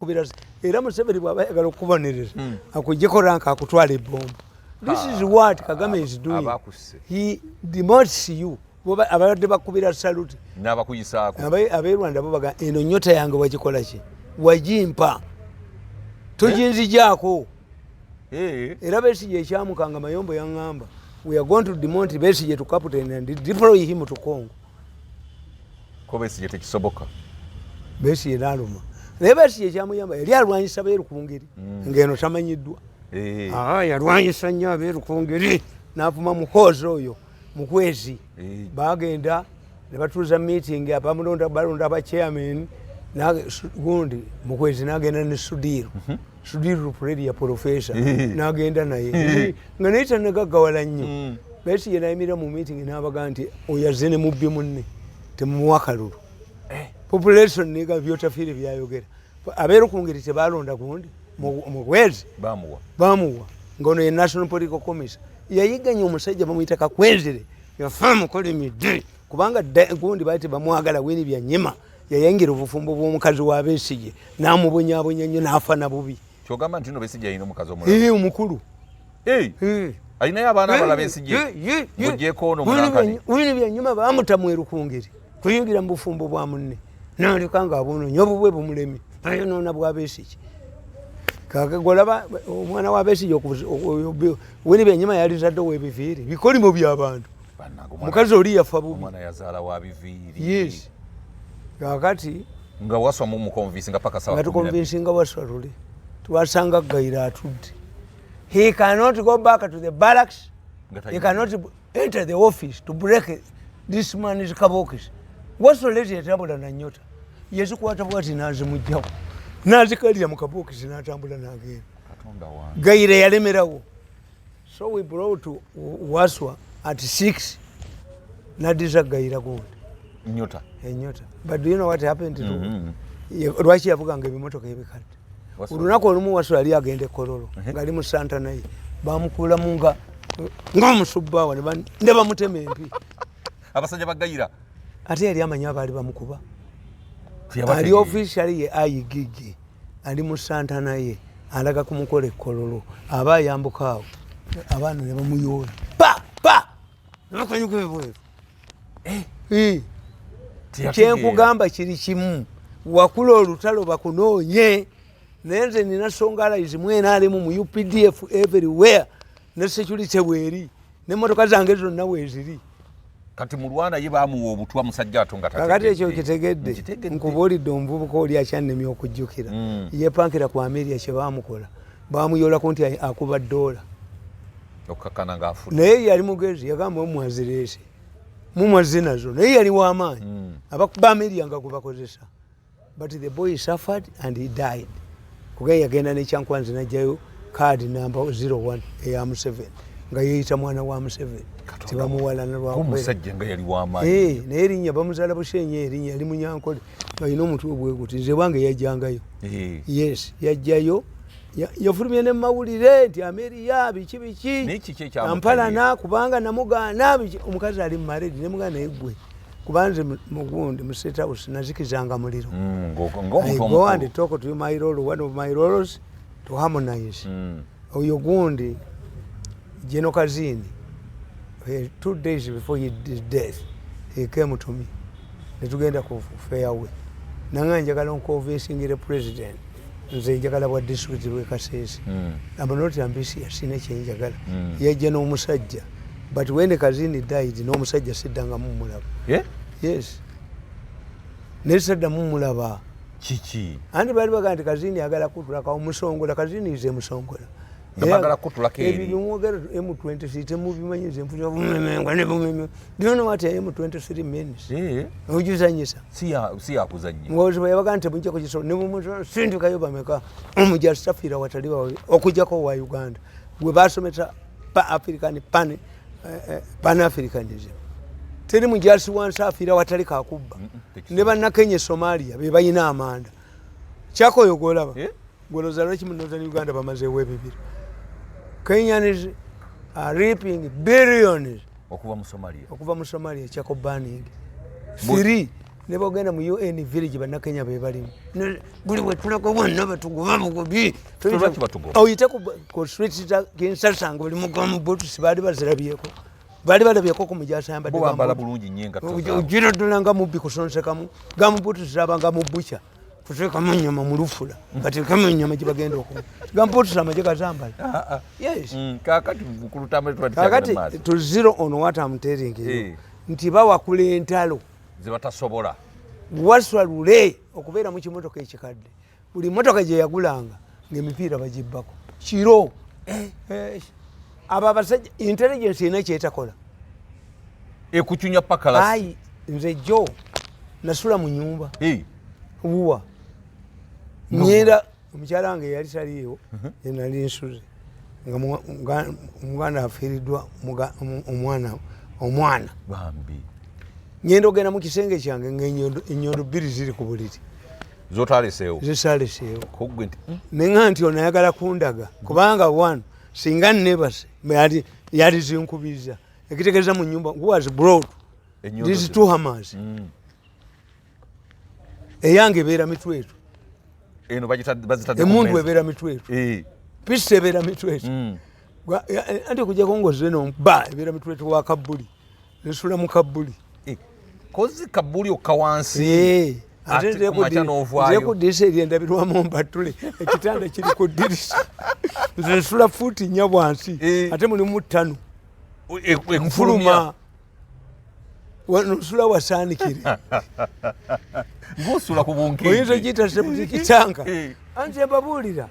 kubira era Museveni bwaba yagala okubonereza akujjeko ranka akutwala ebombo. This is what Kagame is doing. He demotes you. Abadde bakubira salute n'abakuyisaako abe Rwanda bo baga eno nyota yange wagikola ki wajimpa tujinzijaako era Besigye ekyamukanga Mayombo yaŋŋamba we are going to demount Besigye to captain and deploy him to Congo. Ko Besigye tekisoboka Besigye n'aluma naye Besigye ekyamuyamba yali alwanyisa Beeru ku ngeri ng'eno tamanyiddwa yalwanyisa nnyo Abeeru ku ngeri n'avuma muhoozi oyo mukwezi bagenda ne batuuza meeting abamulonda balonda aba chairman gundi mukwezi n'agenda ne Sudiru Sudiru Puleria professor n'agenda naye nga naye tanagaggawala nnyo Besigye n'ayimira mu meeting n'abaga nti oyaze ne mubbi munne temumuwa kalulu population niga byotafiire byayogera Abeeru ku ngeri tebalonda gundi mukwezi bamuwa ngono ye National Political Commission yayiganya omusajja bamuyita Kakwenzere yafamu kole midde kubanga gundi baite bamwagala wini bya nyima yayangira obufumbo bw'omukazi wa Besigye namubonyabonya nnyo n'afa na bubi kyogamba nti no Besigye ayina omukazi omulala omukulu ayina abaana abala Besigye mugyeko ono mulankani wini bya nyima bamutamweru ku ngeri kuyingira mu bufumbo bwa munne nalikanga abono nyobo bwe bumulemi ayo nona bwa Besigye kakagolaba omwana wa Besigye wini bya nyima yali zadde webiviiri bikolimo by'abantu mukazi oli yafa bubi omwana yazaala wa biviiri yes kakati nga waswa mu mukonvinsi nga paka sawa nga tukonvinsinga waswa luli twasanga gayira atudde he cannot go back to the barracks he cannot enter the office to break this man's kabokis waswa leti yatambula na nyota yezikwata bwati nazimujjawo nazikalira mu kabokisi n'atambula n'agenda gayira yalemerawo so we brought to waswa at 6 nadiza gayira gundi nyota enyota but do you know what happened to lwaki yavuganga ebimotoka ebikadde olunaku olumu Waswa yali agenda Kololo ngali mu Santa naye bamukulamu ng'omusubbawa ne bamutema empi abasajja bagayira ate yali amanya abaali bamukuba ali officially ye Ayogedde ali mu Santa naye alaga kumukola Kololo aba yambuka awo abaana ne bamuyoola pa nakanyukewe kyenkugamba kiri kimu wakula olutalo bakunoonye naye nze nina songalayizi mwena alimu mu UPDF everywhere ne security weeri n'emmotoka zange zonna weeziri kati Mulwana ye baamuwa obutwa musajja atonga kakati ekyo kitegedde nkubuulidde omuvubuka oli akyannemye okujjukira yeepankira ku Ameria kye baamukola baamuyoolako nti akuba $. okukakana ng'afuna naye yali mugezi yagamba omwazireese mumwazi nazo naye yali w'amaanyi abakuba Ameria nga gubakozesa but the boy suffered and he died kuga yagenda n'ekyankwanzi najjayo kaadi namba 01 eya Museveni nga yeeyita mwana wa Museveni tebamuwalana lwamusajja nga yali w'amaanyi naye erinnya bamuzaala bushenye erinnya yali Munyankole balina omutwe bweguti nze bwange yajjangayo yes yajjayo yafulumye ne mawulire nti Ameria biki ampalana kubanga namugaana omukazi ali maredi nemugaana naye gwe kubanze mugundi mu State House nazikizanga muliro go and talk to my role one of my roles to harmonize oyo gundi General Kazini 2 days before his death he came to me netugenda ku fareway nanga njagala nkonvinsingire president nze njagala bwa district lwe Kasese I'm not ambitious sine kyenjagala yajja n'omusajja but when Kazini died n'omusajja siddanga mumulaba yes nesadda mumulaba kiki andi bali bagandi Kazini agala kutulaka omusongola Kazini ize musongola bagala kutulaka eri ebimwogera M23 temubimanyize mpunya bumemenga ne bumeme do you know what M23 means ojuzanyisa si yakuzanyisa ngozi bayabaga nti bunja ku kiso ne mumuntu sindikayo bameka omuja safira wataliwa okujjako wa Uganda gwe basometa pan Africanism teri mujasi wansi afira watali kakubba ne bannakenya Somalia be bayina amanda kyako yogolaba goloza lwaki munoza ni Uganda bamaze webibira Kenyans are reaping billions okuva mu Somalia kyako banning 3 ne bogenda mu UN village bannakenya be balimu buli bwe tulako bonna batugoba mugobi oyite ku street za Kinshasa ngo buli mugoba mu boots baali bazirabyeko bali balabyeko ku mujasa yamba bo bambala bulungi nyenga ujira dolanga mubbi kusonsekamu gamu boots zabanga mu bucha kuteka munyama mu lufula kati kama nyama kibagenda okwo gamu boots amaje kazambala yes kakati kulutamba twataka kakati to zero on what I'm telling you nti bawa kule entalo zibatasobola waswalule okubeera mu kimotoka ekikadde buli motoka gye yagulanga ng'emipiira bagibbako kiro abo abasajja intelligence ena kyetakola ekucunya pakala ayi nze jo nasula mu nyumba wuwa nyenda omukyala wange yali taliiwo yenali nsuze nga omuganda afiiriddwa omwana bambi ngenda ogenda mu kisenge kyange ng'ennyondo bbiri ziri ku buliri zotaleseewo zisaleseewo nenga nti ono ayagala kundaga kubanga one singa nnebase yali zinkubiza ekitegeeza mu nyumba who was brought these two hammers eyange ebeera mitwetu emundu ebeera mitwetu pisi ebeera mitwetu anti okujjako ngoze nomba ebeera mitwetu wa kabbuli nsula mu kabbuli kozi kabbuli okka wansi ate ku dirisa eryendabirwamu mbatule ekitanda kiri ku dirisa nze nsula fuuti nnya bwansi ate mulimu ttano nfuluma nsula wasaanikire ng'osula ku bunkindi oyinza okiyita kitanga anti mbabuulira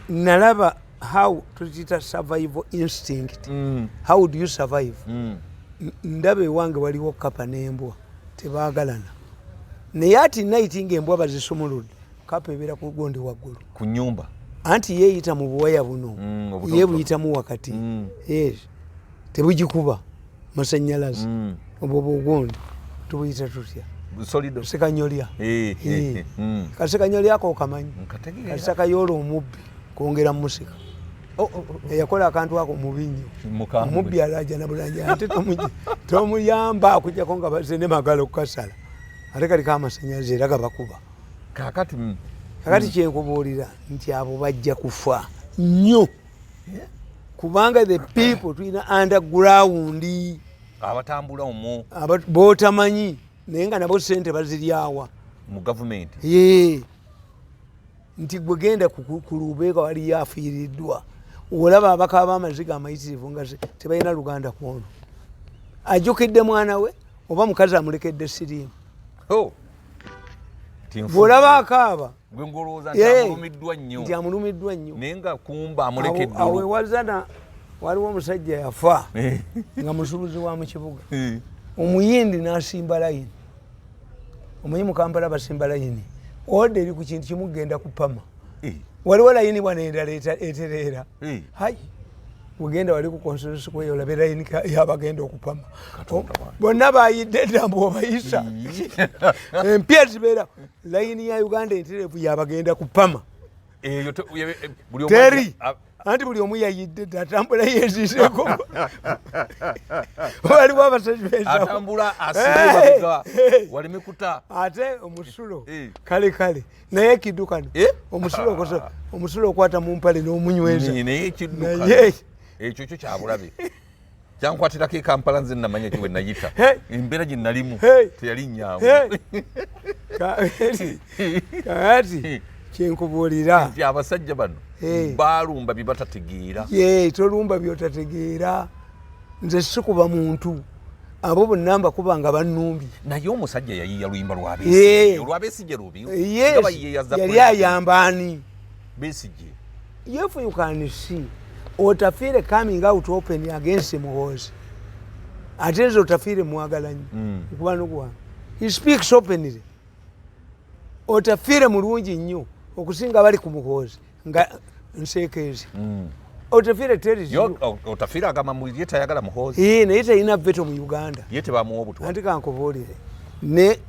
nalaba how tukiyita survival instinct how do you survive ndaba ewange waliwo kapa n'embwa tebaagalana naye ati naiti ng'embwa bazisumuludde kapa ebeera ku gondi waggulu ku nyumba anti yeeyita mu buwaya buno ye buyitamu wakati tebugikuba masanyalazi obwo bugundi tubuyita tutya sekanyolya kasekanyolya kokamanyi kasekayoola omubbi kwongera musika eyakola akantu ako mubinyo omubbi alaja nabulanja ate tomuyamba akujjako nga baze ne magalo okukasala ate kaliko amasanyalazi era gabakuba kakati kyenkubuulira nti abo bajja kufa nnyo kubanga the people tulina underground abatambula omwo bootamanyi naye nga nabo sente baziryawa mu government nti gwe genda ku Lubeeka waliyo afiiriddwa olaba abaka b'amaziga amayitirivu nga tebalina luganda kwono ajjukidde mwana we oba mukazi amulekedde siriimu bw'olaba akaaba nti amulumiddwa nnyo awe wazana waliwo omusajja yafa nga musuubuzi wa mu kibuga omuyindi n'asimba layini omanyi mu Kampala basimba layini ode eri ku kintu kimu genda kupama waliwo layini bwana endala etereera hayi mugenda wali ku constitution kwe olabe layini yabagenda okupama bonna bayidde dda bw'obayisa empya zibeera layini ya Uganda entereevu yabagenda kupama teri anti buli omu yayidde dda atambula yeziiseko waliwo abasajja atambula asiba walimikuta ate omusulo kale kale naye ekiddukano omusulo okwata mu mpale n'omunyweza naye ekyo kyo kyabulabe kyankwatirako Kampala nze namanya kiwe nayita embeera gye nalimu teyali nnyangu kakati kyenkubuulira nti abasajja bano baalumba bye batategeera tolumba byotategeera nze sikuba muntu abo bonna mbakuba nga bannumbye naye omusajja yayiya luyimba lwabesigye lubi yali ayambaani Besigye if you can see otafire coming out open against Muhoozi ate nze otafire mwagalanyi kuba nokuwa he speaks openly otafire mulungi nnyo okusinga bali ku Muhoozi nga nseekeezi otafire otafire agamba ye tayagala Muhoozi naye talina veto mu Uganda ye tebamuwa obutwa anti kankubuulire ne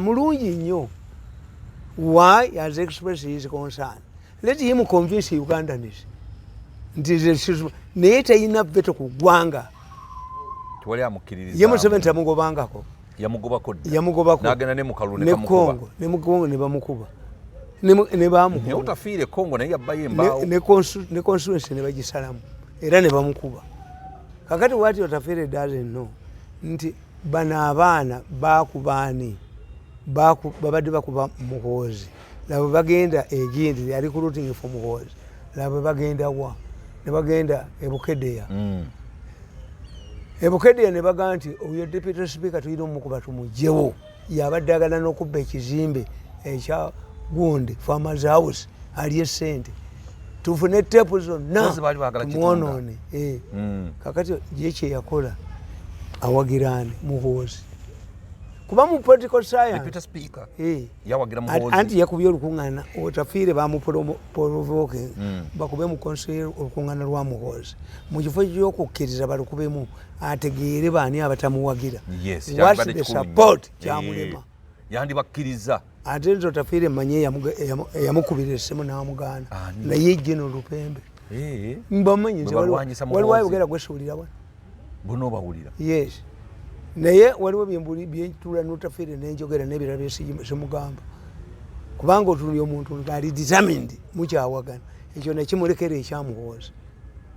mulungi nnyo why has expressed his concern let him convince Ugandans naye talina veto ku ggwanga tewali amukkiririza ye Museveni tamugobangako yamugobako n'agenda ne mu Kalulu ne Kongo ne bamukuba ne bamukuba otafiire Kongo naye yabbayo embaawo ne constituency ne bagisalamu era ne bamukuba. Kakati wati otafiire doesn't know nti bano abaana bakubaani babadde bakuba Muhoozi labo bagenda egindi yali ku routing for Muhoozi labo bagenda wa ne bagenda Ebukeddeya Ebukeddeya ne baga nti oyo deputy speaker tuyina omukuba tumugyewo yabadde agala n'okubba ekizimbe ekya Gundi Farmers House ali esente tufune tepu zonna tumwonoone. Kakati ye yakola awagirane Muhoozi kuba mu political science deputy speaker yawagira Muhoozi anti yakubye olukuŋŋaana otafiire bamuprovoke bakube mu konseye olukuŋŋaana lwa Muhoozi mu kifo ky'okukkiriza balukubemu ategeere baani abatamuwagira what's the support kyamulema yandibakkiriza ate nzo otafiire manye eyamukubira essimu n'amugaana naye General Lupembe mbamanyi waliwo ayogera gwesuulira wa bono bawulira yes naye waliwo byentula n'otafiire n'enjogera n'ebirala byesimugamba kubanga otunulya omuntu ali determined mukyawagana ekyo nekimulekera ekyamuhooza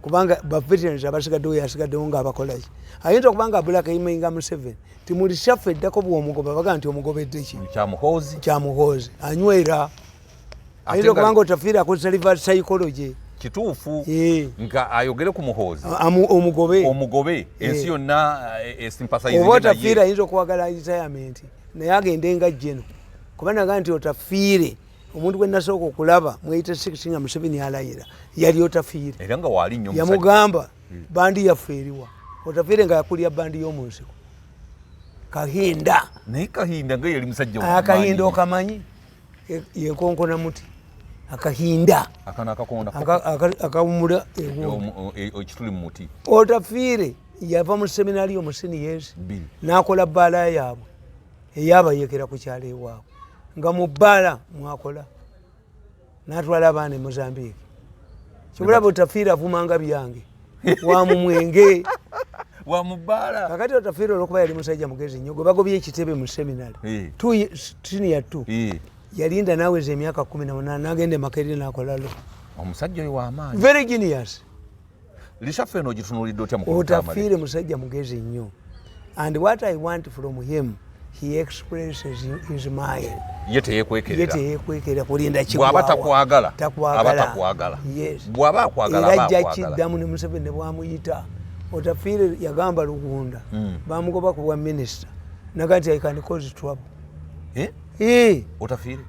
kubanga baveterans abasigaddewo yasigaddewo ngaabakolaki ayinza okubanga abulaka imenga Museveni timuli shaffe eddako bwomugoba baga nti omugobedde ki kyamuhoozi anywera ayinza okubanga otafiire akozesa reverse psychology kituufu nga ayogere ku Muhoozi omugobe ensi yonna esimpasayize oba otafiire ayinza okuwagala retirement naye agende nga jeno kuba naga nti otafiire omuntu gwe nasooka okulaba mu 86 nga Museveni alayira yali otafiire era nga waali nnyo yamugamba bandi yaffe eriwa otafiire nga yakulya bandi y'omunsiko Kahinda naye Kahinda nga yali musajja akahinda okamanyi yenkonkona muti akahinda akana akakonda akawumula ekituli mu muti otafiire yava mu seminari omusini yesu n'akola bbaala yaabwe eyabayekera ku kyalo ewaabwe nga mu bbaala mwakola n'atwala abaana e Mozambique kibulaba otafiire avumanga byange wamumwenge wamubbaala kakati otafiire olwokuba yali musajja mugezi nnyo gwe bagobye ekitebe mu seminari senior 2 yalinda naweza emyaka 18 n'agenda e Makerere n'akola lo omusajja oyo w'amaanyi very genius lishaffe eno gitunuulidde otya otafiire musajja mugezi nnyo and what I want from him he expresses his mind ye teyeekwekerera kulinda bw'aba takwagala yes bw'aba akwagala era ajja kiddamu ne Museveni ne bwamuyita otafiire yagamba Lugunda bamugoba ku bwa minisita naga nti I can cause trouble otafiire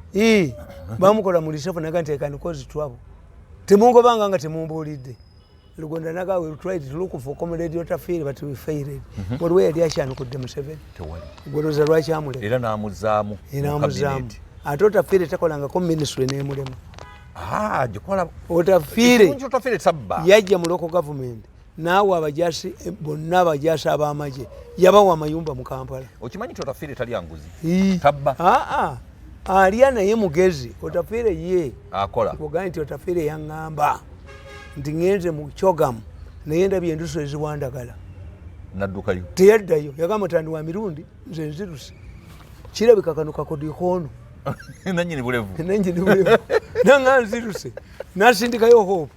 bamukola mu lisafu naga nti I can cause trouble temungobanga nga temumbuulidde Lugunda naga we tried to look for comrade otafiire but we failed waliwo yali akyanukudde Museveni gwoloza lwaki amulema era n'amuzaamu ate otafiire takolangako ministry n'emulema gikola otafiire yajja mu local government naawe abajasi bonna abajasi ab'amagye yabawa amayumba mu Kampala okimanyi ti otafiire talya nguzi tabba alya naye mugezi otafiire ye akola kugambye nti otafiire yaŋŋamba nti ŋŋenze mu kyogamu naye ndabye enduso eziwandagala naddukayo teyaddayo yagamba tandi wa Mirundi nze nziruse kirabika kano kakodikono nanyini bulevu nanga nziruse nasindikayo hope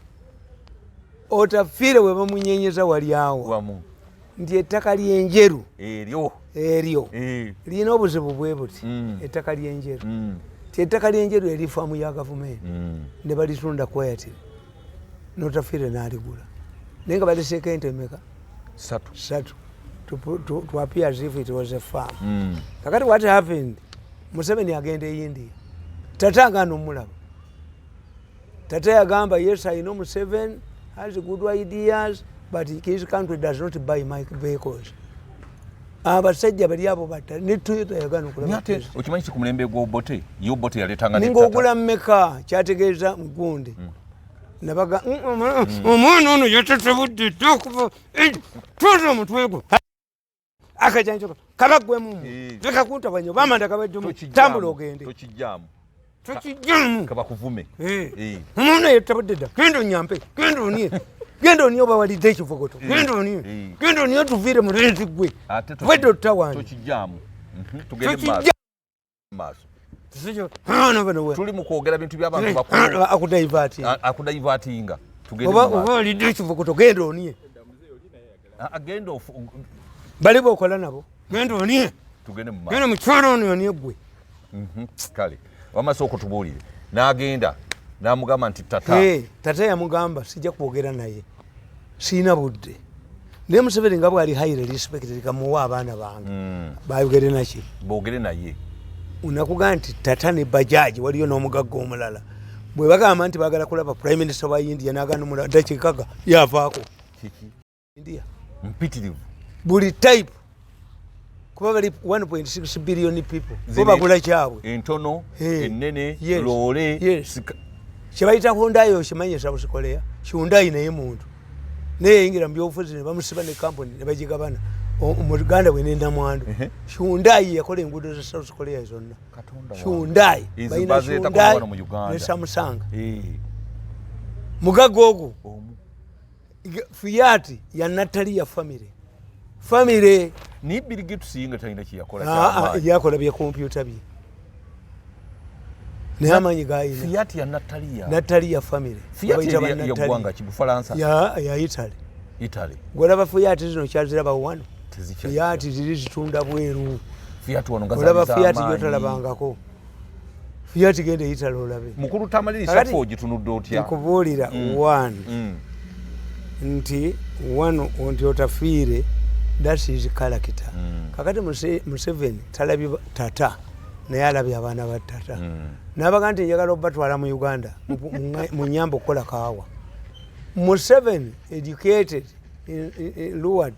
otafiire we bamunyenyeza wali awo nti ettaka lyenjeru eryo lirina obuzibu bwe buti ettaka lyenjeru ti ettaka lyenjeru eri faamu ya gavumenti ne balitunda kwayatire n'otafiire n'aligula naye nga baliseeko ente emeka 3 to appear as if it was a farm kakati what happened Museveni agenda e India tata agana omulaba tata yagamba yes I know Museveni has good ideas but his country does not buy my vehicles abasajja bali abo batta ne Toyota yagana okulaba okimanyi ku mulembe gw'Obote y'Obote yaletanga ne ng'ogula mmeka kyategeeza Mugundi nabaga omwana ono yatatebudde okuva twaza omutwe gwo akajanjo kabagwemu tekakuntabanya bamanda kabajjumu tambula ogende tokijjamu kabakuvume omwana yatabudde dda genda onyampe genda oniye oba walidde ekivogoto genda oniye tuviire mulenzi gwe wedde otta wange tugende maaso tuli mu kwogera bintu by'abantu bakulu akudaivatinga oba olidde ekivukuto genda onye agenda bali bokola nabo genda onye genda mukyalo ono onye gwe kale wamasa okutubuulire n'agenda n'amugamba nti tata yamugamba sijja kwogera naye siina budde naye Museveni nga bwali highly respected kamuwa abaana bange bayogere naki boogere naye unakugaa nti tata ne bajaji waliyo n'omugagga omulala bwe bagamba nti baagala kulaba prime minister wa India n'agana omulala dakiikaga yavaako India mpitirivu buli type kuba bali 1.6 billion people bo bagula kyabwe entono ennene loole kyebayita Hyundai okimanyi South Korea Hyundai naye muntu neyeyingira mu byobufuzi ne bamusiba ne kampuni ne bagigabana mu Uganda bwe nenda mwandu Hyundai yakola enguudo za South Korea zonna Hyundai bayina Hyundai ne Samsung mugagga ogwo Fiat ya Natalia family ni Bill Gates yinga talina kiyakola yakola bya computer bye ne amanyi gayina Fiat ya Natalia family Fiat ya Bwanga kibufaransa ya Italy golaba Fiat zino kyaziraba wano Fiat ziri zitunda bweru Fiat wano ngaza golaba Fiat yotalabangako Fiat gende Italy olabe mukuru Tamale shafo gitunudde otya nkubuulira one nti wano onti otafiire that is character kakati Museveni talabye tata naye alabye abaana ba tata n'abaga nti njagala obatwala mu Uganda mu nyamba okukola kaawa Museveni educated lured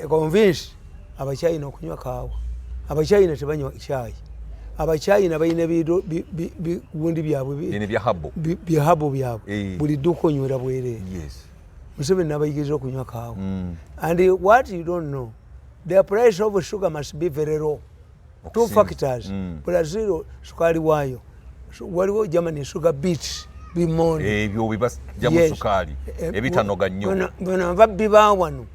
convinced abachina okunywa kaawa abachina tebanywa chai abachina balina bigundi byabwe byahabu byabwe buli dduka onywera bwere Museveni n'abayigiza okunywa kaawa and what you don't know the price of sugar must be very low two factors Brazil sukari wayo waliwo Germany sugar beets bimoni ebyo bibajamu sukari ebitanoga nnyo bano babbi bawano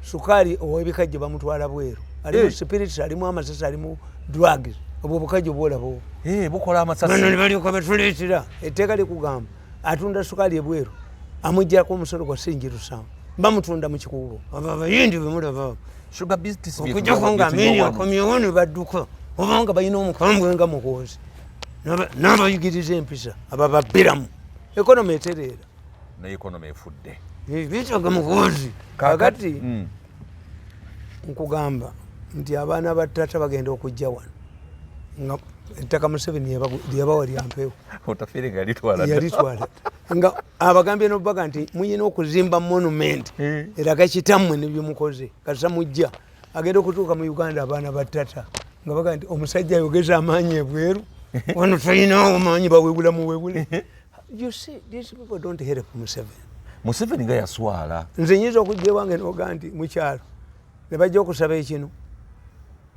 sukari owebikajje bamutwala bweru alimu spirits alimu amasasi alimu drugs obwo bukajje bwolabo bukola amasasi bano ne balyoka batuleetera etteeka likugamba atunda sukari ebweru amuggyako omusolo gwa $7 bamutunda mu kikuubo abayindi bemulaba sugar business okujjako nga amini akomyewo ne badduka obanga balina omukambwe nga mukozi n'abayigiriza empisa aba babbiramu ekonomi etereera naye ekonomi efudde bitaga mukozi kakati nkugamba nti abaana ba tata bagenda okujja wano nga ettaka Museveni lyabawa lya mpewo yalitwala nga abagambye n'obaga nti muyina okuzimba monument eraga kitammwe nebyemukoze kasa mujja agenda okutuuka mu Uganda abaana ba tata nga baga nti omusajja ayogeza amaanyi ebweru wano talinawo amaanyi bawebulamu webule you see these people don't help Museveni nga yaswala nze nyinza okujja ewange noga nti mukyalo ne bajja okusaba ekino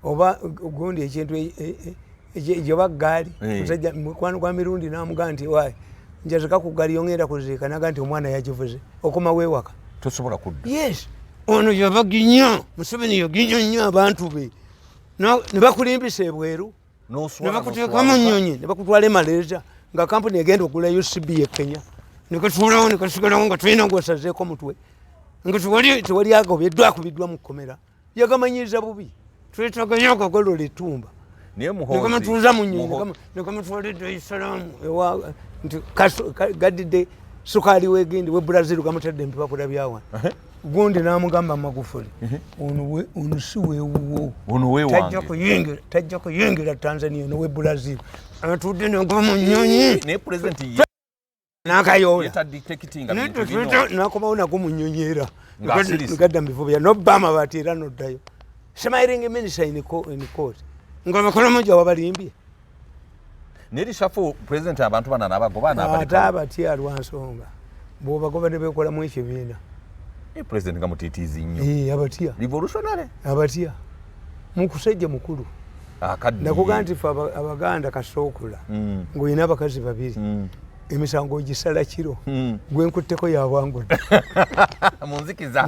oba gundi ekintu gyebaggaali musajja mukwano gwa Mirundi n'amugaa nti waayi njazika ku ggaali yongenda kuziika naga nti omwana yagivuze okoma weewaka tosobola kudda yes ono yabaginya Museveni yaginya nnyo abantu be ne bakulimbisa ebweru ne bakuteeka mu nnyonyi ne bakutwala e Malaysia nga kampuni egenda okugula UCB e Kenya ne katuulawo ne kasigalawo nga tulina ng'osazeeko mutwe nga tewali agobeddwa akubiddwa mu kkomera yagamanyiriza bubi twetagayo akagolola ettumba nekamatuuza mu nnyonyi nekamutwala Dar es Salaam nti gaddidde sukaali wegindi we Brazil gamutadde empapula byawana gundi n'amugamba Magufuli ono si weewuwo tajja kuyingira Tanzania nowe Brazil atudde nagwa mu nnyonyi n'akayoola n'akomawo nago mu nnyonyi era gadda mu bifo bya n'Obama bati era n'oddayo smiling minister in court nga bakolamoja wabalimbye neri shafu president abantu bana nabagoba ate abatya lwansonga bw'obagoba ne beekolamu ekibiina president nga mutiitiizi nnyo abatya revolutionary abatya mukusajja mukulu nakugamba nti fe Abaganda kasookula ng'olina abakazi babiri emisango ogisala kiro gwenkutteko yawangudde munzikiza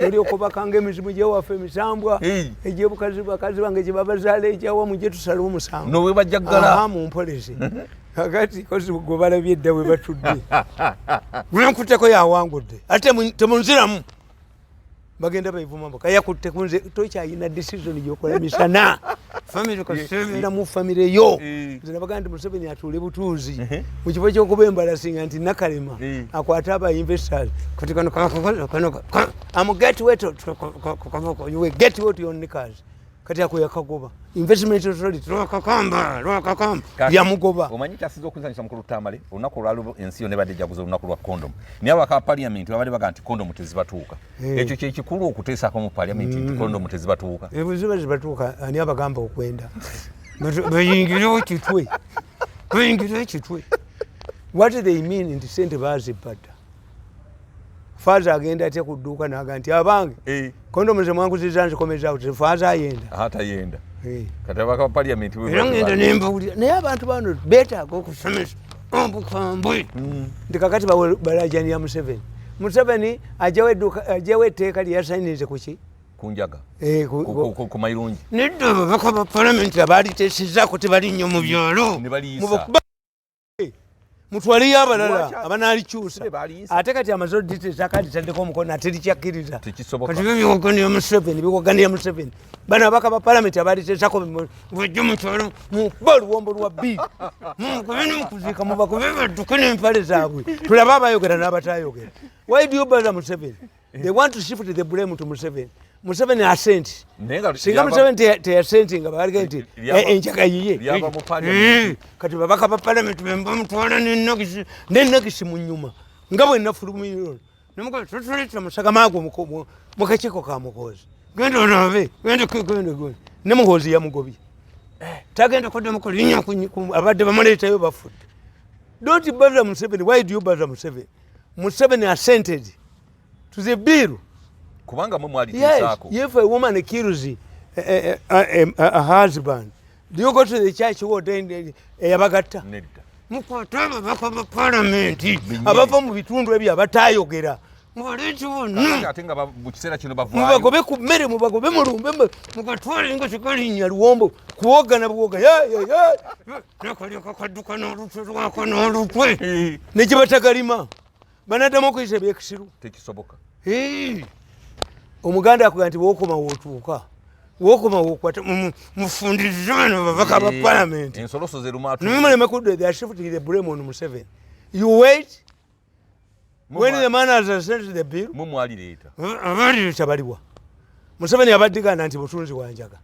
oli okubakanga emizimu gyewaffe emisambwa egyebukazi bakazi bange gyebabazaala Eyawa mujje tusalewo musango nowe bajjaggala mumpoleze kakati kozi gwe balabye edda we batudde gwenkutteko yawangudde ate temunziramu bagenda bayivuma mboka yakutte kunze tokyayina decision gyokola misana family kaseera mu family yo nze nabaganda Museveni atuule butuuzi mu kifo ky'okuba embalasinga nti Nakalema akwata aba investors kati kano am get wet you will get what you only cause kati ako yakagoba investment authority lwakakamba yamugoba omanyi kyasiza okuzanyisa mukulu Tamale olunaku olwaliwo ensi yonna ebadde ejaguza olunaku lwa condom naye abaka parliament babadde baga nti condom tezibatuuka ekyo kyekikulu okuteesako mu parliament nti condom tezibatuuka ziba zibatuuka ani abagamba okwenda bayingirewo kitwe what they mean nti sente bazibadda Faza agenda atya ku dduuka naga nti abange kondomu ze mwanguziza nzikomezaawo tefaza ayenda atayenda kati abaka parliament ngenda nembawulira naye abantu bano beetaaga okusomesa obukambwe nti kakati balajanira Museveni ajjawo etteeka lyeyasayinize kuki kunjaga ku Mirundi nedda ababaka ba parliament abaliteesezzaako tebali nnyo mu byalo mutwaliyo abalala abanalikyusa ate kati amaze details akaditaddeko omukono ate likyakkiriza kati byobiwoganira Museveni bano abaka ba parliament abaliteesako bajje mukyalo mukuba oluwombo lwa bbiri mukube nemukuziika mubakube badduke n'empale zaabwe tulabe abayogera n'abatayogera. Why do you bother Museveni? They want to shift the blame to Museveni assent singa Museveni teyasenti nga balige nti enjaga yiye kati babaka ba parliament bembamutwala nenagisi mu nnyuma nga bwe nafulumira nemukola tutuleta Masaka maago mukakiko ka Muhoozi genda onabe genda ne Muhoozi yamugobye tagenda kodda mukola abadde bamuleetayo bafudde. Don't bother Museveni. Why do you bother Museveni? Museveni assented to the bill. Kubanga mwali tisako. Yes, if a woman kills a husband, do you go to the church who ordained Yabagata? Mukwataba bakaba parliament abava mu bitundu ebyo abatayogera atenga bukisera kino bavaayo mubagobe ku mmere mubagobe mulumbe mukatwale nga kikalinnya luwombo kuwoga na buwoga nakali kakadduka n'olutwe n'olutwe nekibatagalima banaddamu okuyisa ebyekisiru tekisoboka. Omuganda akuga nti wookoma wootuuka wokoma wokwata mufundirize bano babaka ba parliament ensoloso ze lumatu nimuleme kudde they are shifting the blame on Museveni. You wait when the man has assented the bill mumwalireta abalireta baliwa Museveni abaddigana nti butunzi wanjaga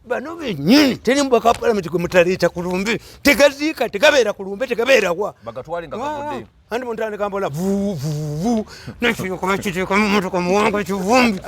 bano benyini teri mbaka parliament ku mutaleta kulumbe tegaziika tegabeera kulumbe tegabeera kwa bagatwali nga kavudde andi muntande kambola vu vu vu nakyo kuba kiteeka mu motoka muwanga kivumbi